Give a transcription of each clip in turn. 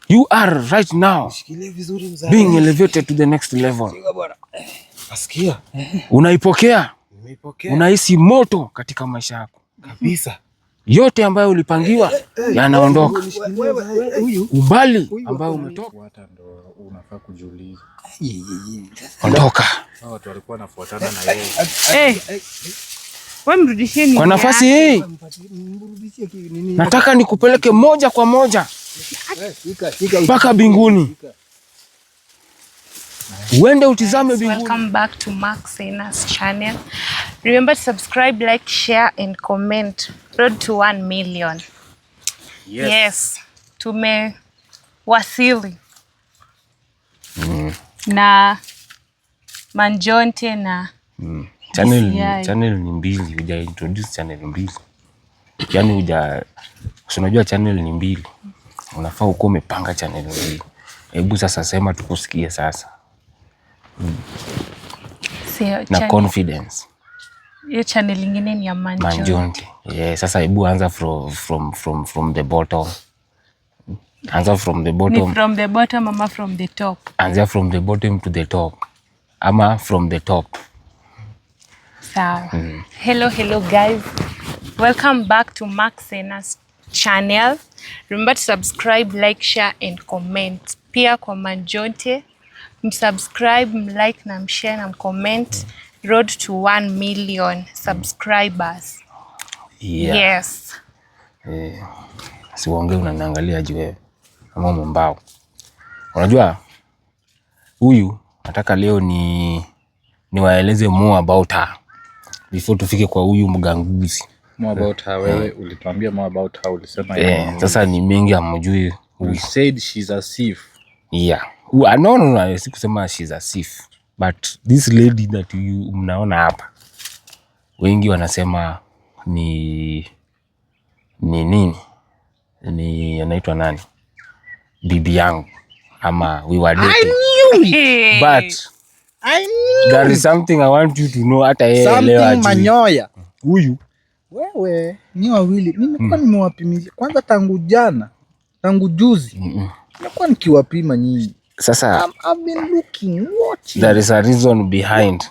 You are right now being elevated to the next level. Asikia? Unaipokea? Unahisi moto katika maisha yako Kabisa. Yote ambayo ulipangiwa yanaondoka. Ubali ambao umetoka ndo unafaa kujiuliza. Ondoka. Watu walikuwa wanafuatana na yeye. Wewe mrudisheni. Kwa nafasi hii nataka nikupeleke moja kwa moja mpaka mbinguni. Uende utizame mbinguni. Welcome back to Mark Sena's channel. Remember to subscribe, like, share and comment. Road to 1 million. Yes. Tumewasili. Na Manjonte na Channel ni mbili, uja introduce channel mbili. Yaani unajua channel ni mbili. Unafaa uko umepanga channel mbili. Hebu sasa sema tukusikie sasa. Na confidence. Hiyo channel nyingine ni ya Manjonte. Yeah, sasa hebu anza from the bottom. Anza from the bottom. Ni from the bottom ama from the top? Anza from the bottom to the top. Ama from the top. Sawa. Hello guys. Welcome back to Mark Sena's channel. Remember to subscribe, like, share and comment. Pia kwa Manjonte, msubscribe, mlike na mshare na mcomment. Road to 1 million subscribers. Yeah. Yes. Siwaongee unaniangalia je wewe kama mbao. Unajua huyu nataka leo niwaeleze more about her before tufike kwa huyu mganguzi. More about her, wewe ulituambia more about her, ulisema sasa ni mengi hamjui. We said she's a thief. Yeah. No, sikusema she's a thief. But this lady that you mnaona hapa, wengi wanasema ni nini? Ni anaitwa nani? Bibi yangu ama we were dating. I knew it. But I knew there is something I want you to know, hata yeye leo something manyoya. Huyu wewe ni wawili. Mimi nimekuwa nimewapimia kwanza tangu juzi. Nimekuwa nikiwapima nyinyi. Sasa I've been looking, watching. There is a reason behind.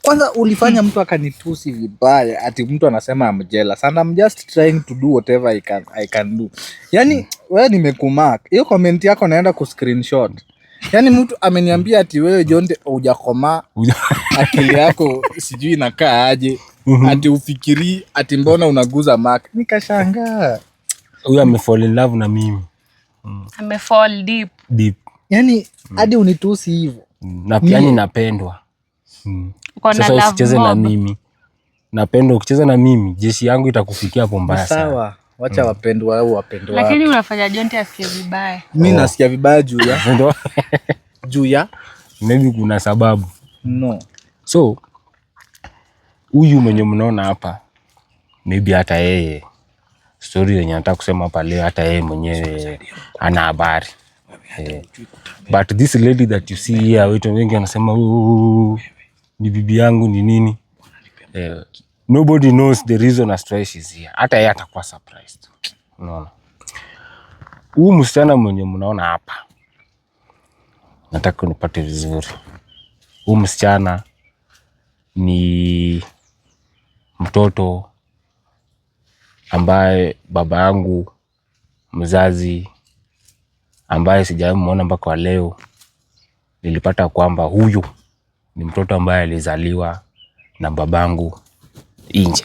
Kwanza ulifanya mtu akanitusi vibaya, ati mtu anasema I'm jealous and I'm just trying to do whatever I can do. Yani wewe nimekumark. Hiyo comment yako naenda ku screenshot. Yani mtu ameniambia ati wewe Jonte hujakoma. Akili yako sijui inakaa aje. Ati ufikiri ati mbona unaguza mark. Nikashangaa. Huyu amefall in love na mimi. Amefall deep. Yani hadi unitusi hivyo. Na pia napendwa. Sasa usicheze na mimi. Napenda ukicheza na mimi, jeshi yangu itakufikia hapo mbaya sana. Sawa, wacha wapendwa au wapendwa. Lakini unafanya Jonte asikie vibaya. Mimi nasikia vibaya juu ya maybe kuna sababu. No. So huyu mwenye mnaona hapa, maybe hata yeye story yenye nataka kusema hapa leo, hata yeye mwenyewe ana habari. But this lady that you see here, watu wengi wanasema ni bibi yangu ni nini? Nobody knows the reason as why she's here. Hata yeye atakuwa surprised. Unaona? Huyu msichana mwenye mnaona hapa, nataka nipate vizuri. Huyu msichana ni mtoto ambaye baba yangu mzazi ambaye sijawahi muona mpaka leo nilipata kwamba huyu ni mtoto ambaye alizaliwa na babangu nje.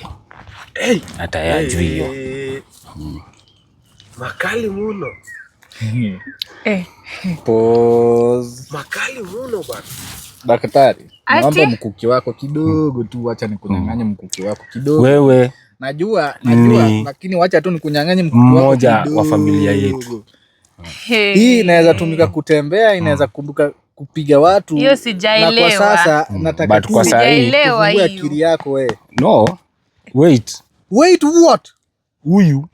Hata yeye ajui hiyo. Makali muno. Pause. Makali muno bwana. Daktari, naomba mkuki wako kidogo tu, acha nikunyang'anye mkuki wako kidogo. Wewe najua lakini wacha tu nikunyang'anye mkuki wako mmoja wa familia yetu. Hii inaweza tumika kutembea, inaweza kumbuka kupiga watu. Hiyo sijaelewa. Na kwa sasa nataka tu sijaelewa hiyo. Akili yako wewe. No. Wait what? Huyu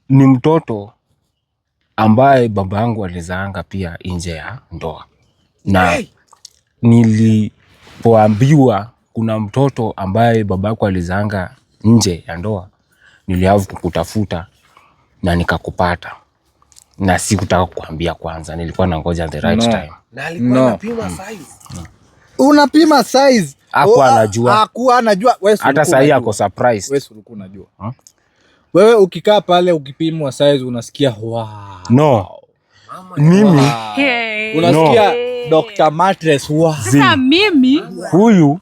ni mtoto ambaye baba yangu alizaanga pia nje ya ndoa. Na nilipoambiwa kuna mtoto ambaye baba yako alizaanga nje ya ndoa, nilianza kutafuta na nikakupata na sikutaka kukuambia kwanza, nilikuwa nangoja the right time. Na alikuwa anapima size. Unapima size? Hakuwa anajua. Hakuwa anajua. Hata sasa ako surprised. Wewe ulikuwa unajua. Wewe ukikaa pale ukipimwa size unasikia wow. No. Mimi unasikia Dr. Mattress wow. Sasa mimi huyu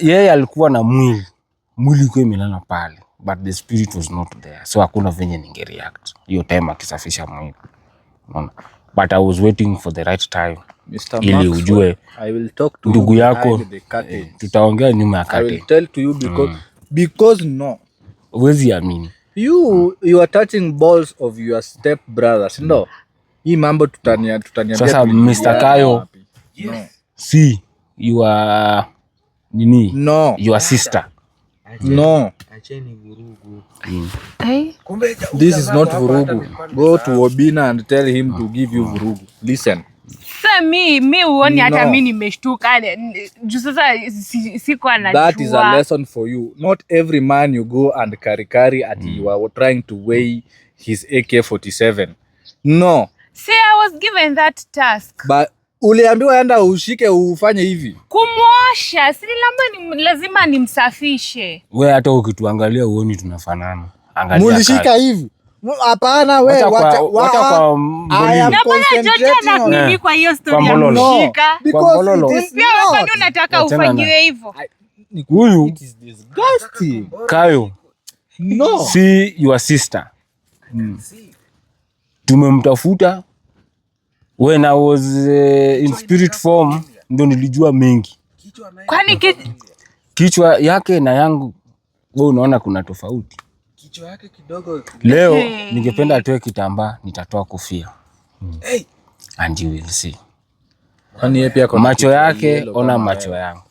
yeye alikuwa na mwili kwa imelala pale, but the spirit was not there, so hakuna venye ningereact hiyo time akisafisha mwili, unaona. But I was waiting for the right time, Mr. ili ujue I will talk to ndugu yako, tutaongea nyuma ya curtain. I will tell to you because no, huwezi amini you are touching balls of your step brothers, no. Hii mambo tutania sasa. Mr. Kayo, no. See, you are nini? No. Your sister. No. Acheni vurugu. This is not vurugu. Go to Obina and tell him to give you vurugu. Listen. Sasa mi uoni hata mimi nimeshtuka. Juu sasa siko anajua. That is a lesson for you. Not every man you go and carry at you are trying to weigh his AK-47. No. See, I was given that task. But uliambiwa enda ushike ufanye hivi. Kumwosha, si lazima nimsafishe. Wewe hata ukituangalia uoni tunafanana. Angalia. Mulishika hivi. Hapana wewe wacha kwa na bwana George na mimi kwa hiyo story ya kushika. Because pia wewe unataka ufanyiwe hivyo. Huyu it is disgusting. Kayo. No. See your sister. Tumemtafuta when I was in spirit form, ndo nilijua mengi. Kwani kichwa yake na yangu wewe unaona kuna tofauti. Kichwa yake kidogo. Leo ningependa atoe kitambaa, nitatoa kofia. And you will see. Kwani yeye pia macho yake, ona macho yangu.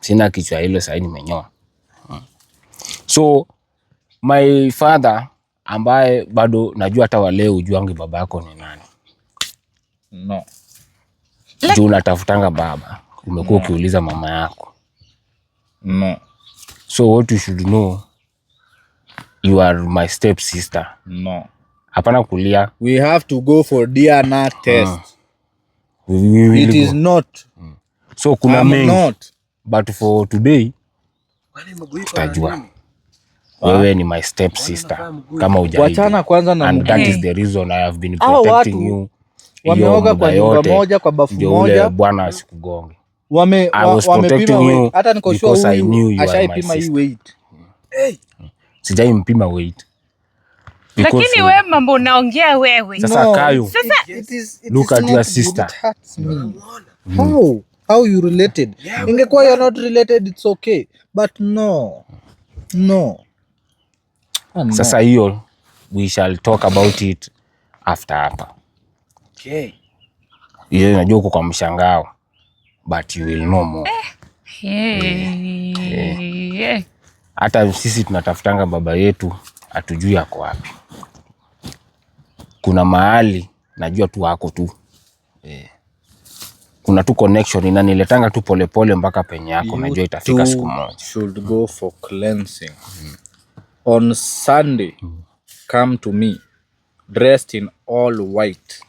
Sina kichwa hilo sasa nimenyoa. So my father ambaye bado najua hata wale ujuange baba yako ni nani. No. Juu unatafutanga baba, umekuwa ukiuliza mama yako. No. So what you should know, you are my step sister. No. Hapana kulia. We have to go for DNA test. It is not. So kuna mengi. Not. But for today, tutajua. Wewe ni my step sister. Kama hujai. Wachana kwanza na and that is the reason I have been protecting you. Wameoga kwa nyumba moja, kwa bafu moja. Bwana asikugonge. Wamepima hata nikoshua huyu ashaipima hii weight. Sijai mpima weight. Lakini wewe mambo unaongea wewe. Sasa Kayo. Look at your sister. How you related? Ingekuwa you are not related, it's okay. But no. Sasa hiyo we shall talk about it after hapa. Okay. Yeye unajua uko kwa mshangao, but you will know more. Hata sisi tunatafutanga baba yetu, hatujui yako wapi. Kuna mahali najua tu hako tu. Kuna tu connection inaniletanga tu polepole mpaka penye yako, najua itafika siku moja. Should go for cleansing. On Sunday, come to me dressed in all white.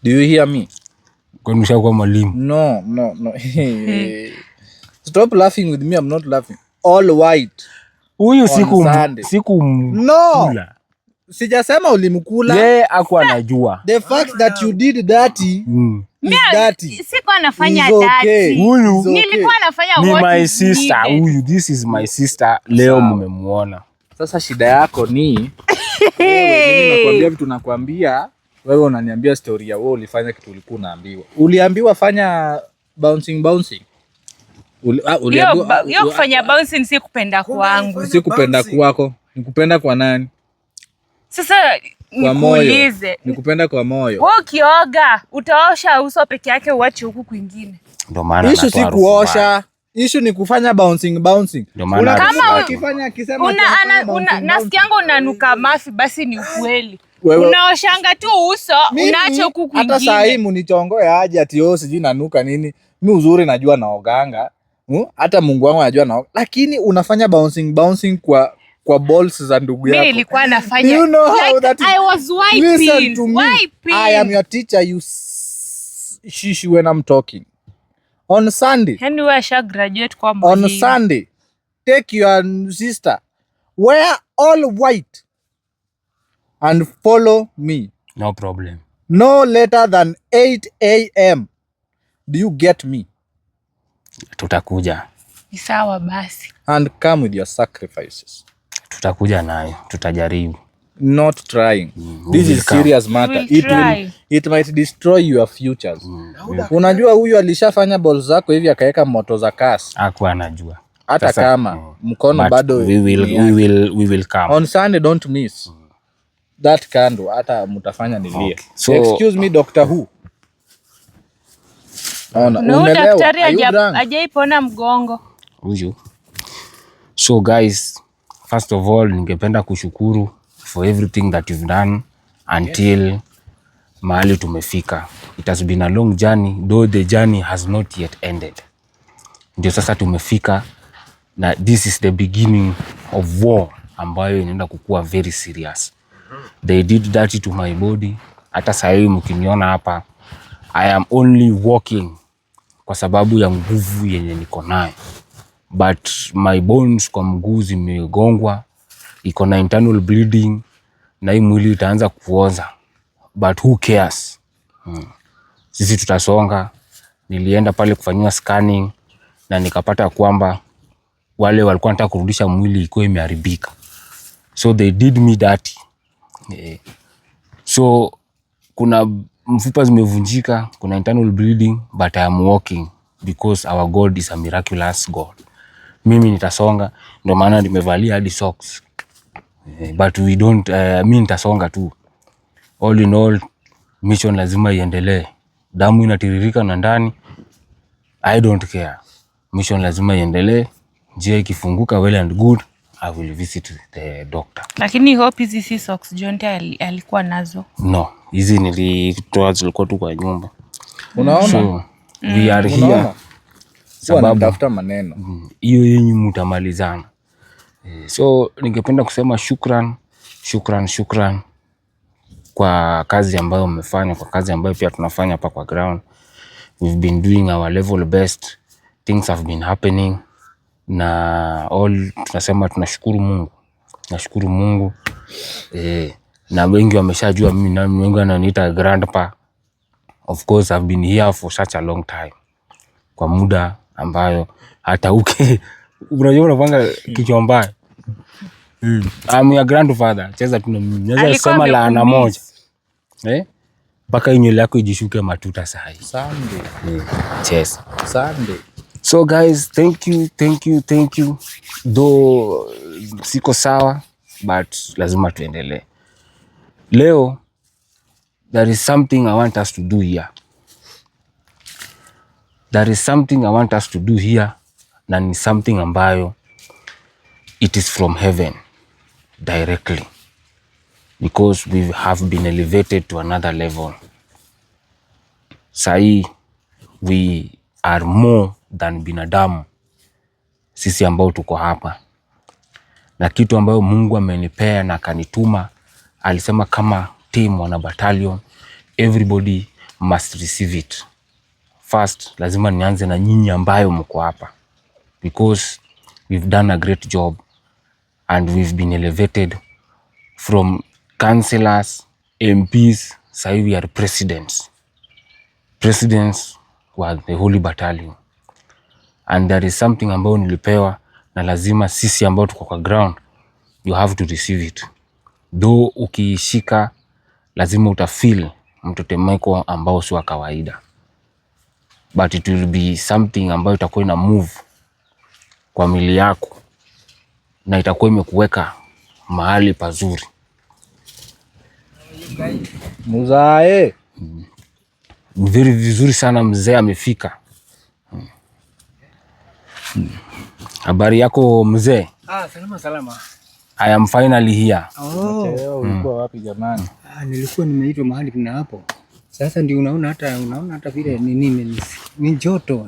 Do you hear me? Kunisha kwa mwalimu. No. Stop laughing with me, I'm not laughing. All white. Huyu siku no. Sijasema ulimkula. Yeye hakuwa anajua. The fact that you did dirty. Siko anafanya dirty. Huyu nilikuwa nafanya ni my sister. Huyu this is my sister. Leo mmemuona. Sasa shida yako ni wewe, mimi nakwambia vitu nakwambia, wewe unaniambia story ya wewe ulifanya kitu ulikuwa unaambiwa. Uliambiwa fanya bouncing. Yo kufanya bouncing si kupenda kwangu. Si kupenda kwako. Ni kupenda kwa nani? Sasa nikuulize. Ni kupenda kwa moyo. Wewe ukioga, utaosha uso peke yake uache huku kwingine. Ndio maana issue si kuosha. Issue ni kufanya bouncing. Kama akifanya akisema nasikianga unanuka mafi, basi ni ukweli. Unaoshanga tu uso, unaacha huku kwingine. Hata saa hii mnichongoe aje ati yo sijui nanuka nini. Mimi uzuri najua naoganga. Hata Mungu wangu anajua naoga. Lakini unafanya bouncing kwa kwa balls za ndugu yako. Mimi nilikuwa nafanya. Do you know how like, that is? I was wiping. Listen to me. Wiping. I am your teacher. You shish when I'm talking. On Sunday. Yani wewe asha graduate kwa On mwalimu. Sunday, take your sister, wear all white and follow me. No problem. No later than 8 a.m. Do you get me? Tutakuja. Ni sawa basi. And come with your sacrifices. Tutakuja nayo. Tutajaribu. Not trying. We This will is come. serious matter. We will try. It might destroy your futures. Unajua huyu alishafanya balls zako hivi akaweka moto za kasi. Hakuwa anajua. Hata Sasa, kama mkono but bado we will come. on Sunday, don't miss that candle. Hata mutafanya nilie. Okay. So, excuse me, Doctor Who. Ona, No, umeelewa? daktari Are you drunk? hajaipona mgongo. huyu. So guys, first of all, ningependa kushukuru for everything that you've done until mahali tumefika. It has been a long journey, though the journey has not yet ended. Ndio sasa tumefika na this is the beginning of war ambayo inaenda kukua very serious. They did that to my body. Hata sasa hivi mkiniona hapa, I am only walking kwa sababu ya nguvu yenye niko nayo. But my bones kwa mguu zimegongwa, iko na internal bleeding na hii mwili itaanza kuoza. But who cares? Sisi tutasonga. Nilienda pale kufanywa scanning na nikapata kwamba wale walikuwa wanataka kurudisha mwili iko imeharibika. So they did me that. So kuna mfupa zimevunjika, kuna internal bleeding, but I am walking because our God is a miraculous God. Mimi nitasonga, ndio maana nimevalia hadi socks. But we don't, mimi nitasonga tu. All in all, mission lazima iendelee. Damu inatiririka na ndani, I don't care. Mission lazima iendelee. Njia ikifunguka well and good, I will visit the doctor. Lakini hope hizi si socks Jonte alikuwa nazo. No, hizi nilitoa zilikuwa tu kwa nyumba. Unaona? So, we are here. Unaona? Sababu Tafuta maneno. hiyo yenyu mtamalizana. So ningependa kusema shukran kwa kazi ambayo mmefanya, kwa kazi ambayo pia tunafanya hapa kwa ground. We've been doing our level best. Things have been happening. Na all tunasema tunashukuru Mungu. Nashukuru Mungu. Na wengi wameshajua mimi na wengi wananiita grandpa. Of course I've been here for such a long time. Kwa muda ambayo hata unajua unapanga kichwa mbaya. I'm your grandfather. Cheza tu na mimi. Naweza sema laana moja. Mpaka nywele yako ijishuke matuta saa hii. Sunday. Cheza. Sunday. So guys, thank you. Though siko sawa, but lazima tuendelee. Leo, there is something I want us to do here. Na ni something ambayo it is from heaven directly. Because we have been elevated to another level. Sahi, we are more than binadamu. Sisi ambao tuko hapa. Na kitu ambayo Mungu amenipea na kanituma, alisema kama team wana battalion, everybody must receive it. First, lazima nianze na nyinyi ambayo mko hapa. Because we've done a great job and we've been elevated from councillors, MPs, sahi we are presidents. Presidents were the holy battalion. And there is something ambayo nilipewa na lazima sisi ambao tuko kwa ground, you have to receive it. Though ukiishika, lazima utafeel mtetemeko ambao si wa kawaida. But it will be something ambayo itakuwa ina move kwa mwili yako na itakuwa imekuweka mahali pazuri. Muzae. Very vizuri sana mzee amefika. Habari yako mzee? Salama. I am finally here. Ulikuwa wapi jamani? Nilikuwa nimeitwa mahali kuna hapo. Sasa ndio unaona hata vile ni joto.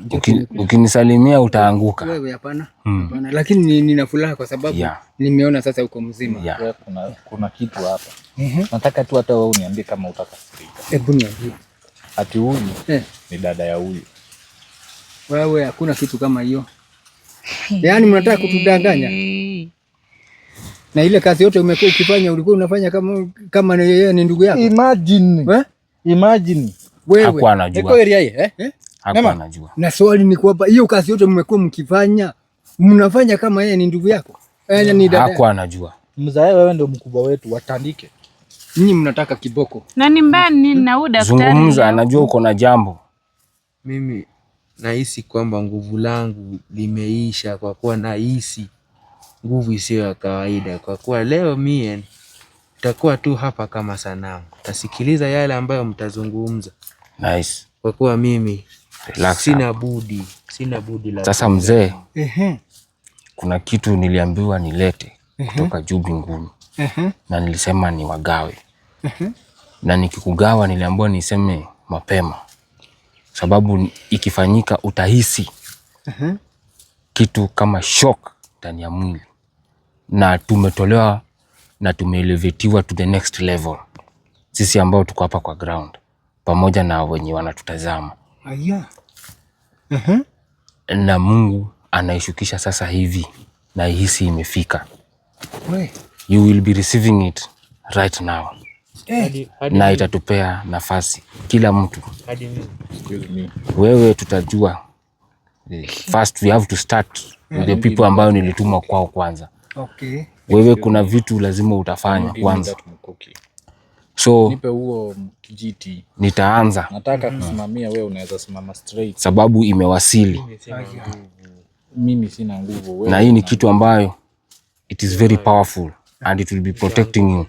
Ukinisalimia utaanguka. Wewe hapana. Hapana, lakini nina furaha kwa sababu nimeona sasa uko mzima. Kuna kitu hapa. Nataka tu hata wewe uniambie kama utakasirika. Hebu niambie. Ati huyu ni dada ya huyu. Wewe hakuna kitu kama hiyo. Yaani mnataka kutudanganya? Na ile kazi yote umekuwa ukifanya ulikuwa unafanya kama yeye ni ndugu yako. Imagine. Wewe. Hakuwa anajua. Eko area hii, Hakuwa anajua. Na swali ni kwamba hiyo kazi yote mmekuwa mkifanya mnafanya kama yeye ni ndugu yako. Ni dada. Hakuwa anajua. Mzae, wewe ndio mkubwa wetu, watandike. Nyinyi mnataka kiboko. Na ni mbaya nini na huyu daktari? Zungumza, anajua uko na jambo. Mimi nahisi kwamba nguvu langu limeisha, kwa kuwa nahisi nguvu isiyo ya kawaida, kwa kuwa leo mie nitakuwa tu hapa kama sanamu, tasikiliza yale ambayo mtazungumza. Nice. Kwa kuwa mimi sina budi la. Sasa mzee, kuna kitu niliambiwa nilete kutoka juu mbinguni. Na nilisema ni wagawe. Na nikikugawa niliambiwa niseme mapema, sababu ikifanyika utahisi kitu kama shock ndani ya mwili, na tumetolewa na tumeelevetiwa to the next level, sisi ambao tuko hapa kwa ground pamoja na wenye wanatutazama. Na Mungu anaishukisha sasa hivi na ihisi imefika. You will be receiving it right now. Na itatupea nafasi kila mtu. Wewe tutajua. First we have to start with the people ambao nilitumwa kwao kwanza. Wewe kuna vitu lazima utafanya kwanza. So nipe huo kijiti. Nitaanza. Nataka kusimamia, wewe unaweza simama straight. Sababu imewasili. Mimi sina nguvu. Na hii ni kitu ambayo it is very powerful and it will be protecting you.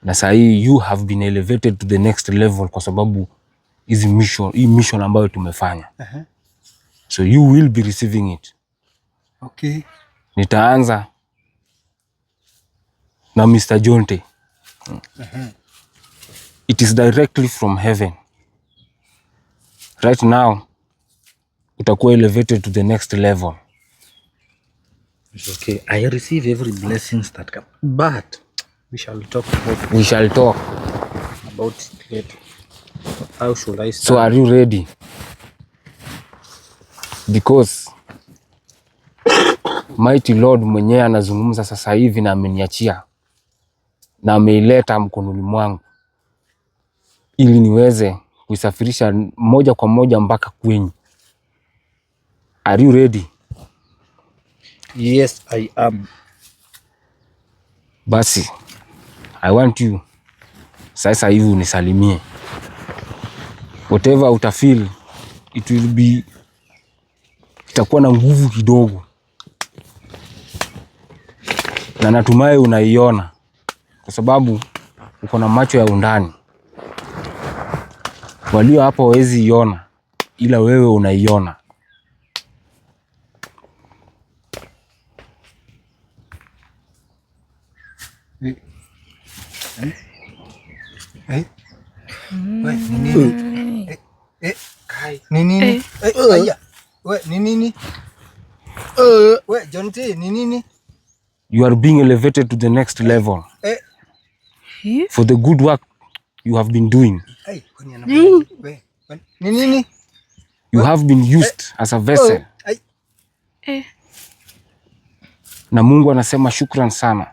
Na saa hii you have been elevated to the next level kwa sababu hii mission ambayo tumefanya. So you will be receiving it. Nitaanza na Mr. Jonte. It is directly from heaven. Right now utakuwa elevated to the next level. It's okay. I receive every blessings that come. But we shall talk about it later. How should I start? So are you ready? Because Mighty Lord mwenyewe anazungumza sasa hivi na ameniachia na ameileta mkononi mwangu ili niweze kuisafirisha moja kwa moja mpaka kwenyu. Are you ready? Yes, I am. Basi, I want you sasa hivi unisalimie. Whatever utafeel, it will be, itakuwa na nguvu kidogo. Na natumai unaiona kwa sababu uko na macho ya undani. Walio hapa hawezi iona ila wewe unaiona. You are being elevated to the next level for the good work you have been doing. You have been used as a vessel. Na Mungu anasema shukran sana.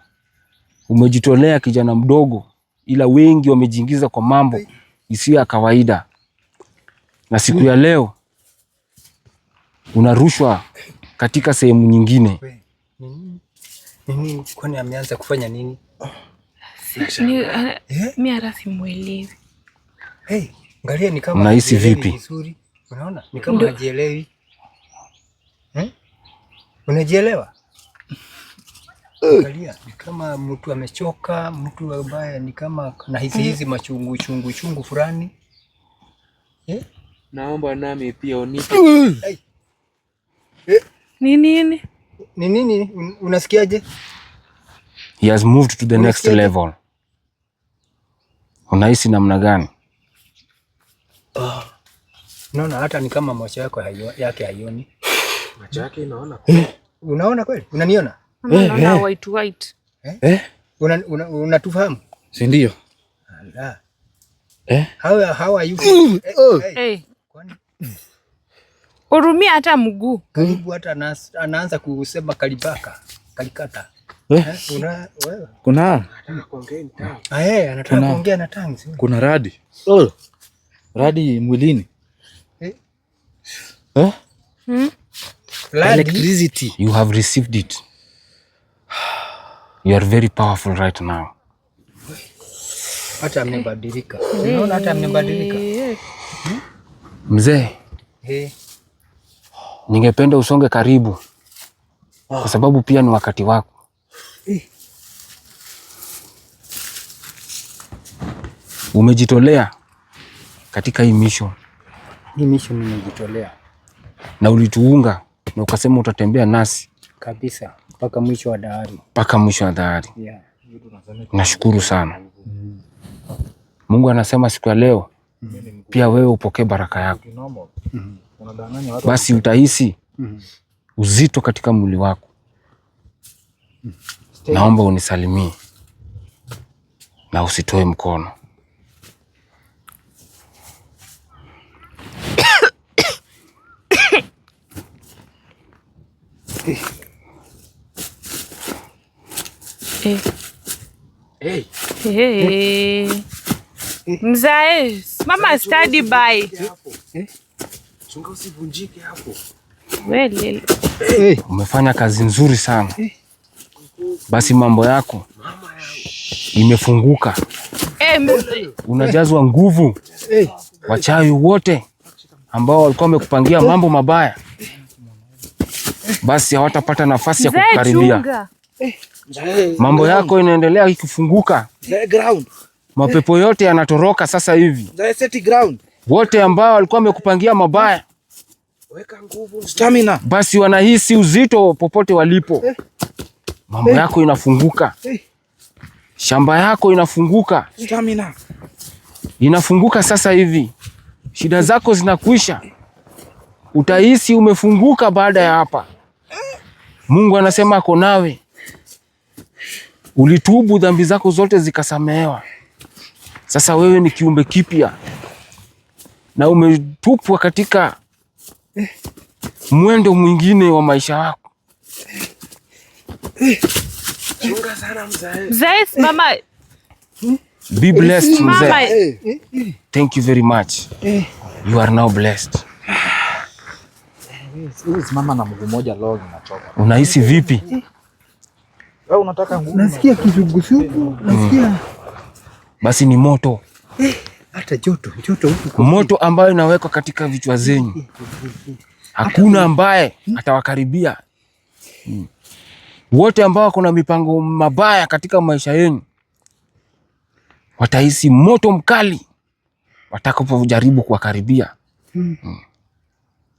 Umejitolea kijana mdogo, ila wengi wamejiingiza kwa mambo isiyo ya kawaida. Na siku ya leo unarushwa katika sehemu nyingine. Nini? Kwani ameanza kufanya nini? Mimi hata simuelewi. Angalia ni kama unahisi vipi? Unaona? Ni kama hajielewi. Unajielewa? Angalia ni kama mtu amechoka, mtu ambaye ni kama na hizi machungu fulani. Naomba nami pia unipe. Nini? Ni nini? Unasikiaje? He has moved to the next level. Unahisi namna gani? Unaona hata ni kama macho yako yake haioni. Macho yake inaona. Unaona kweli? Unaniona? Unaona white. Unatufahamu? Si ndio? Ala. How are you? Hey. Urumia hata mguu. Karibu hata anaanza kusema kalibaka, kalikata. Wewe. Kuna Anataka kuongea na tongue. kuna radi. Radi mwilini. Electricity. You have received it. You are very powerful right now. Hata amebadilika. Unaona hata amebadilika. Mzee, ningependa usonge karibu kwa sababu pia ni wakati wako. Umejitolea katika hii mission. Hii mission nimejitolea. Na ulituunga na ukasema utatembea nasi Kabisa mpaka mwisho wa dahari. Mpaka mwisho wa dahari. Yeah. Nashukuru sana. Mungu anasema siku ya leo pia wewe upokee baraka yako. Basi utahisi uzito katika mwili wako. Naomba unisalimie na usitoe mkono. Mzae, mama study by. Chunga usivunjike hapo. Wewe. Umefanya kazi nzuri sana. Basi mambo yako imefunguka. Unajazwa nguvu. Wachawi wote ambao walikuwa wamekupangia mambo mabaya basi hawatapata nafasi ya kukaribia. Mambo yako inaendelea ikifunguka. Mapepo yote yanatoroka sasa hivi. Wote ambao walikuwa wamekupangia mabaya Weka nguvu. Stamina. basi wanahisi uzito popote walipo. Mambo yako inafunguka. Shamba yako inafunguka. Stamina. Inafunguka sasa hivi. Shida zako zinakwisha. Utahisi umefunguka baada ya hapa. Mungu anasema ako nawe. Ulitubu, dhambi zako zote zikasamehewa. Sasa wewe ni kiumbe kipya. Na umetupwa katika mwendo mwingine wa maisha yako. Chunga sana mzae. Mzae, mama. Be blessed, Mama. mzee. Thank you very much. You are now blessed. Simama na mguu moja log inachoka. Unahisi vipi? Wewe unataka nguvu? Nasikia kizungushuku, nasikia Basi ni moto. hata joto huku. Moto ambayo inawekwa katika vichwa zenyu. Hakuna ambaye atawakaribia. Wote ambao wako na mipango mabaya katika maisha yenu watahisi moto mkali watakapojaribu kuwakaribia.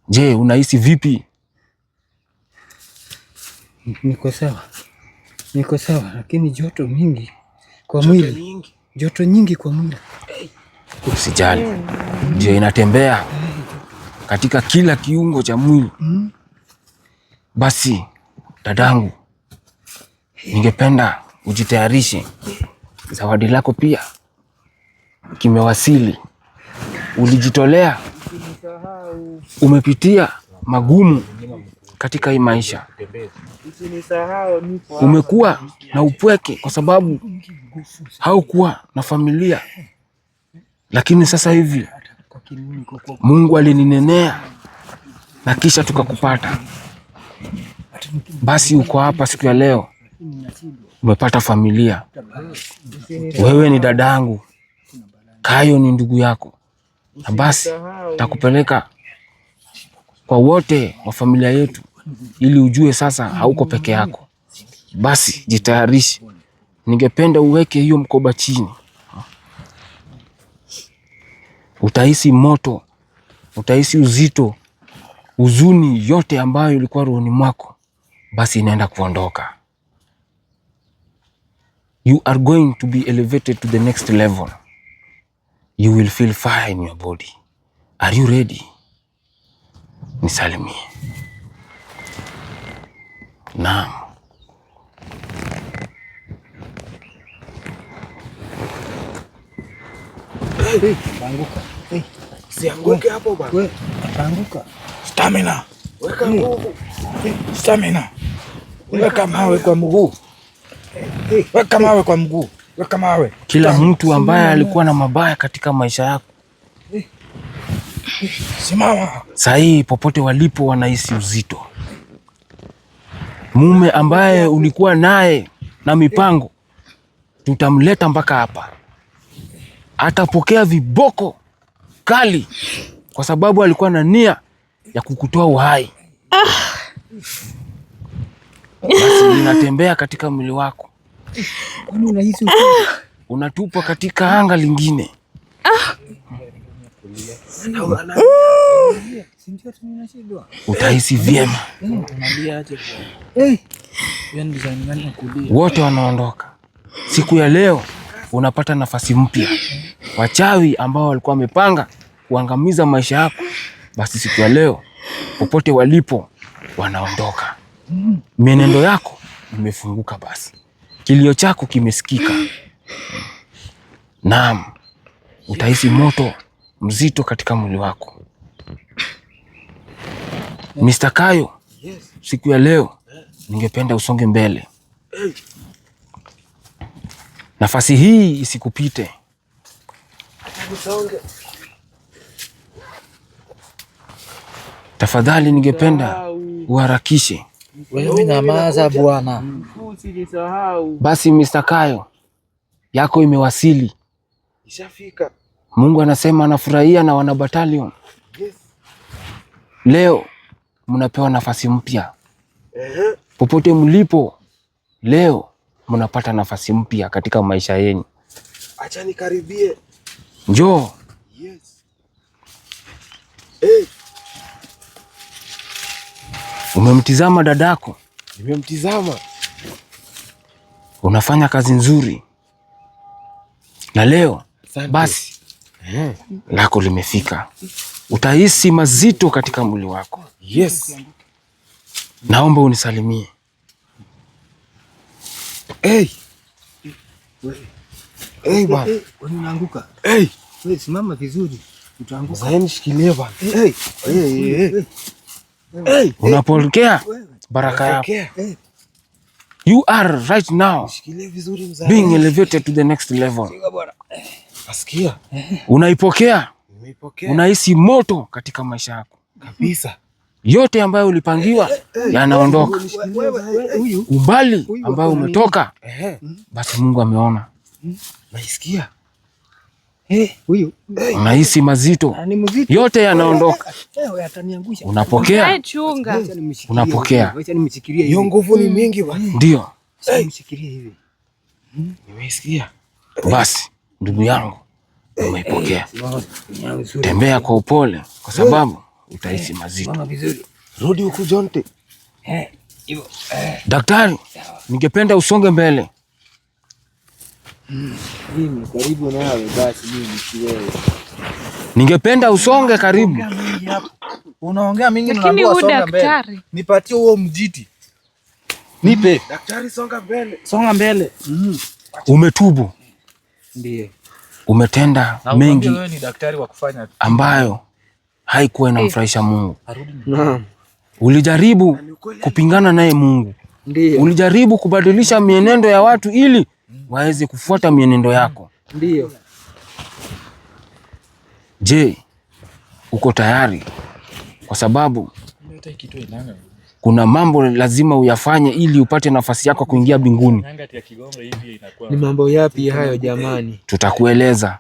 Je, unahisi vipi? Niko sawa, lakini joto mingi kwa mwili. Joto nyingi kwa mwili. Usijali. Ndio inatembea katika kila kiungo cha mwili. Basi dadangu, ningependa ujitayarishe. Zawadi lako pia kimewasili. Ulijitolea, umepitia magumu katika hii maisha. Umekuwa na upweke kwa sababu haukuwa na familia, lakini sasa hivi Mungu alininenea na kisha tukakupata. Basi uko hapa siku ya leo, umepata familia. Wewe ni dadangu, Kayo ni ndugu yako, na basi takupeleka kwa wote wa familia yetu ili ujue sasa hauko peke yako. Basi jitayarishe. Ningependa uweke hiyo mkoba chini. Utahisi moto, utahisi uzito, huzuni yote ambayo ilikuwa rohoni mwako basi inaenda kuondoka. You are going to be elevated to the next level. You will feel fire in your body. Are you ready? Nisalimie. Naam. Anguka. Sianguke hapo bwana. Wewe anguka. Stamina. Weka nguvu. Stamina. Weka mawe kwa mguu. Weka mawe kwa mguu. Weka mawe. Kila mtu ambaye alikuwa na mabaya katika maisha yako, Simama. sahii popote walipo wanahisi uzito. Mume ambaye ulikuwa naye na mipango, tutamleta mpaka hapa. Atapokea viboko kali kwa sababu alikuwa na nia ya kukutoa uhai. Basi linatembea katika mwili wako. Kwani unahisi Unatupwa katika anga lingine. Utahisi vyema. Wote wanaondoka. Siku ya leo unapata nafasi mpya. Wachawi ambao walikuwa wamepanga kuangamiza maisha yako, basi siku ya leo popote walipo wanaondoka. Mienendo yako imefunguka basi. Kilio chako kimesikika. Naam, utahisi moto mzito katika mwili wako. Mr. Kayo, siku ya leo ningependa usonge mbele. Nafasi hii isikupite. Tafadhali ningependa uharakishe. Wewe nyamaza bwana. Basi Mr. Kayo, yako imewasili. Ishafika. Mungu anasema anafurahia na wana battalion. Leo mnapewa nafasi mpya. Popote mlipo, leo mnapata nafasi mpya katika maisha yenu. Acha nikaribie. Njoo. Yes. Hey. Umemtizama dadako? Nimemtizama. Unafanya kazi nzuri. Na leo basi lako limefika. Utahisi mazito katika mwili wako. Yes. Naomba unisalimie. Hey. Hey bwana. Kwani unaanguka? Hey. Wewe simama vizuri. Utaanguka. Sasa nishikilie bwana. Hey. Hey. Hey. Unapokea baraka yako. You are right now Nishikilie vizuri mzee. being elevated to the next level. Asikia? Unaipokea. Nimeipokea. Unahisi moto katika maisha yako. Kabisa. Yote ambayo ulipangiwa yanaondoka. Umbali ambao umetoka, basi Mungu ameona. Naisikia. Huyu Unahisi mazito. ni mzito. Yote yanaondoka. Wewe ataniangusha. Unapokea. Chunga. Unapokea. Wacha nimshikilie hivi. Hiyo nguvu ni mingi bwana. Ndio. Nimshikilie hivi. Nimeisikia. Basi ndugu yangu, umeipokea. Tembea kwa upole kwa sababu utahisi mazito. Mama vizuri. Rudi huku Jonte. Hivyo. Daktari, ningependa usonge mbele. Mimi karibu nawe basi mimi si wewe. Ningependa usonge karibu. Unaongea mingi Lakini unaambiwa huyu songa mbele. daktari. Nipatie huo mjiti. Nipe. Daktari songa mbele. Songa mbele. Umetubu. Ndiye. Umetenda Na mengi wewe ni daktari wa kufanya. ambayo haikuwa inamfurahisha Mungu. Naam. Ulijaribu kupingana naye Mungu. Ndiyo. Ulijaribu kubadilisha mienendo ya watu ili waweze kufuata mienendo yako. Ndiyo. Je, uko tayari? Kwa sababu kuna mambo lazima uyafanye ili upate nafasi yako kuingia mbinguni. Ni mambo yapi hayo jamani? Tutakueleza.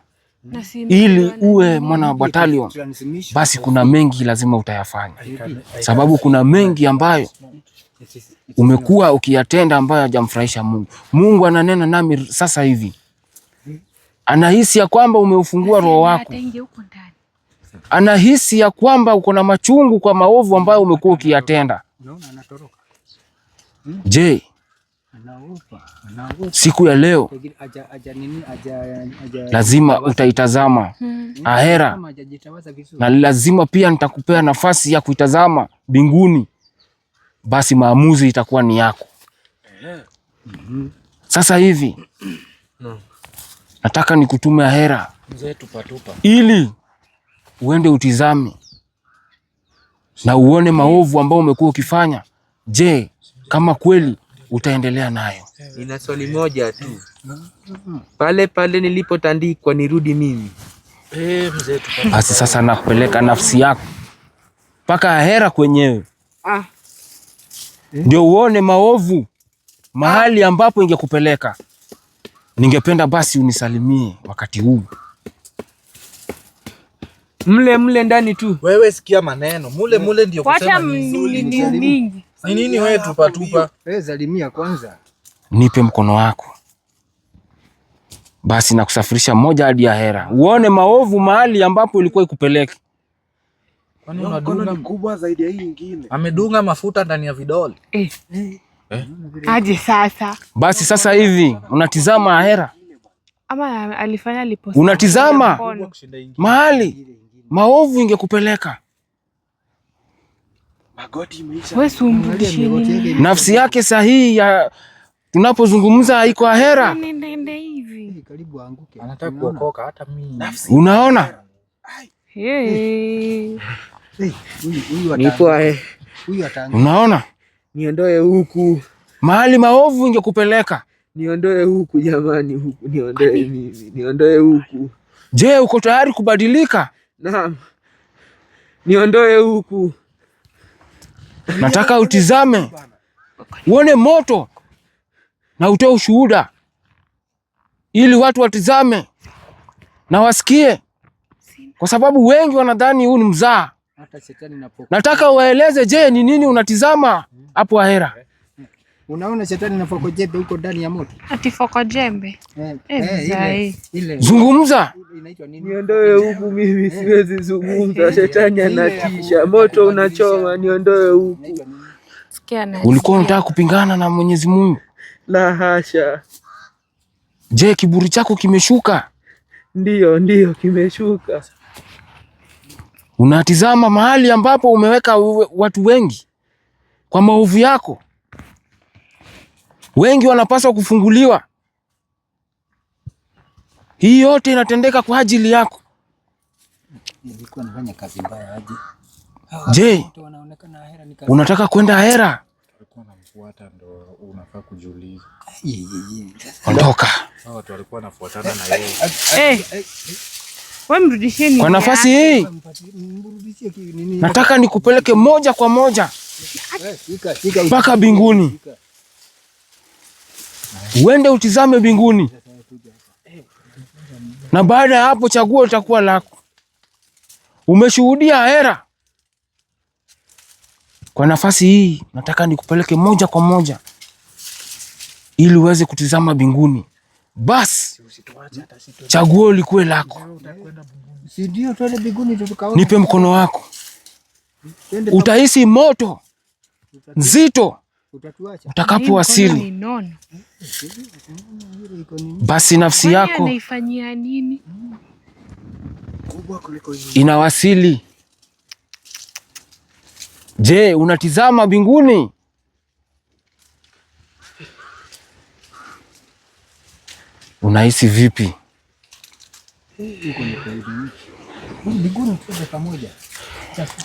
Ili uwe mwana wa battalion, basi kuna mengi lazima utayafanya. Sababu kuna mengi ambayo umekuwa ukiyatenda ambayo hajamfurahisha Mungu. Mungu ananena nami sasa hivi. Anahisi ya kwamba umeufungua roho wako. Anahisi ya kwamba uko na machungu kwa maovu ambayo umekuwa ukiyatenda. Je, Siku ya leo lazima utaitazama ahera, na lazima pia nitakupea nafasi ya kuitazama mbinguni. Basi maamuzi itakuwa ni yako. Sasa hivi nataka nikutume ahera ili uende utizame na uone maovu ambao umekuwa ukifanya. Je, kama kweli utaendelea nayo? Nina swali moja tu. Pale pale nilipotandikwa nirudi mimi? Basi sasa nakupeleka nafsi yako mpaka ahera kwenyewe, ndio uone maovu mahali ambapo ingekupeleka. Ningependa basi unisalimie wakati huu. Mle ndani tu. Wewe sikia maneno. Mule ndio kusema ni mingi. Ni nini wewe tupa? Wewe salimia kwanza. Nipe mkono wako. Basi nakusafirisha moja hadi ahera. Uone maovu mahali ambapo ilikuwa ikupeleke. Kwani unadunga mkubwa zaidi ya hii nyingine? Amedunga mafuta ndani ya vidole. Aje sasa. Basi sasa hivi unatizama ahera. Ama alifanya aliposti. Unatizama mahali maovu ingekupeleka. Wewe sumrudishini. Nafsi yake sahihi ya tunapozungumza iko ahera. Nende hivi. Karibu anguke. Anataka kuokoka hata mimi. Unaona? Huyu ataanguka. Unaona? Niondoe huku. Mahali maovu ingekupeleka. Niondoe huku jamani, huku niondoe mimi. Niondoe huku. Je, uko tayari kubadilika? Naam. Niondoe huku. Nataka utizame, uone moto na utoe ushuhuda ili watu watizame na wasikie, kwa sababu wengi wanadhani huu ni mzaha. Nataka uwaeleze, je, ni nini unatizama hapo ahera? Unaona shetani na foko jembe huko ndani ya moto. Ati foko jembe. Ile. Zungumza. Niondoe huku mimi, siwezi zungumza. Shetani anatisha, moto unachoma, niondoe huku. Ulikuwa unataka kupingana na Mwenyezi Mungu? La hasha. Je, kiburi chako kimeshuka? Ndiyo kimeshuka. Unatizama mahali ambapo umeweka watu wengi kwa maovu yako. Wengi wanapaswa kufunguliwa. Hii yote inatendeka kwa ajili yako. Nilikuwa nafanya kazi mbaya aje. Je, unataka kwenda ahera? Walikuwa wanamfuata, ndo unafaa kujiuliza. Ondoka. Watu walikuwa wanafuatana na yeye. Wewe mrudisheni. Kwa nafasi hii nataka nikupeleke moja kwa moja mpaka mbinguni. Uende utizame mbinguni. Na baada ya hapo chaguo litakuwa lako. Umeshuhudia ahera. Kwa nafasi hii nataka nikupeleke moja kwa moja ili uweze kutizama mbinguni. Basi chaguo likuwe lako. Nipe mkono wako. Utahisi moto nzito utakapowasili. Basi nafsi yako inawasili. Je, unatizama mbinguni? Unahisi vipi?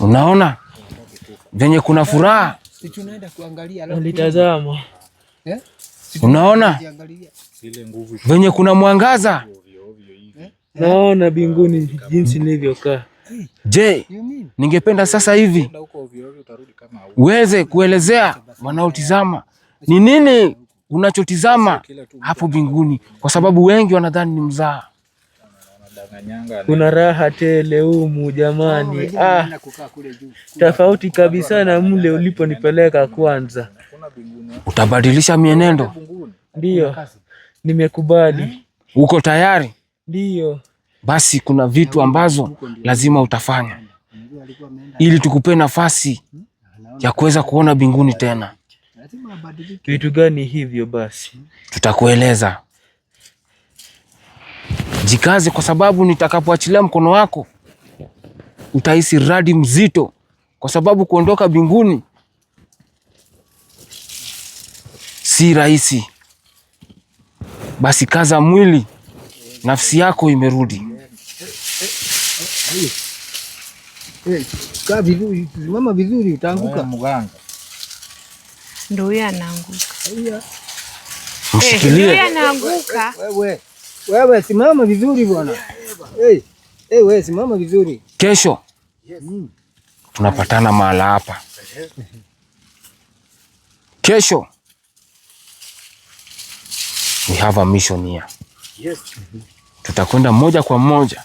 Unaona venye kuna furaha? Nitazama. Unaona venye kuna mwangaza? Naona mbinguni jinsi nilivyokaa. Je, ningependa sasa hivi uweze kuelezea wanaotizama ni nini unachotizama hapo mbinguni, kwa sababu wengi wanadhani ni mzaha. Kuna raha tele humu jamani. Tofauti kabisa na mle uliponipeleka kwanza. Utabadilisha mienendo? Ndiyo, nimekubali. Uko tayari? Ndiyo. Basi kuna vitu ambazo lazima utafanya ili tukupe nafasi ya kuweza kuona mbinguni tena. Lazima abadilike. Vitu gani hivyo basi? Tutakueleza. Jikaze, kwa sababu nitakapoachilia mkono wako utahisi radi mzito, kwa sababu kuondoka mbinguni si rahisi. Basi kaza mwili, nafsi yako imerudi. Kaa vizuri, simama vizuri, utaanguka. Mganga. Ndio huyo anaanguka. Mshikilie. Ndio anaanguka. Wewe simama vizuri bwana. Wewe simama vizuri. Kesho tunapatana mahala hapa. Kesho we have a mission here. Tutakwenda moja kwa moja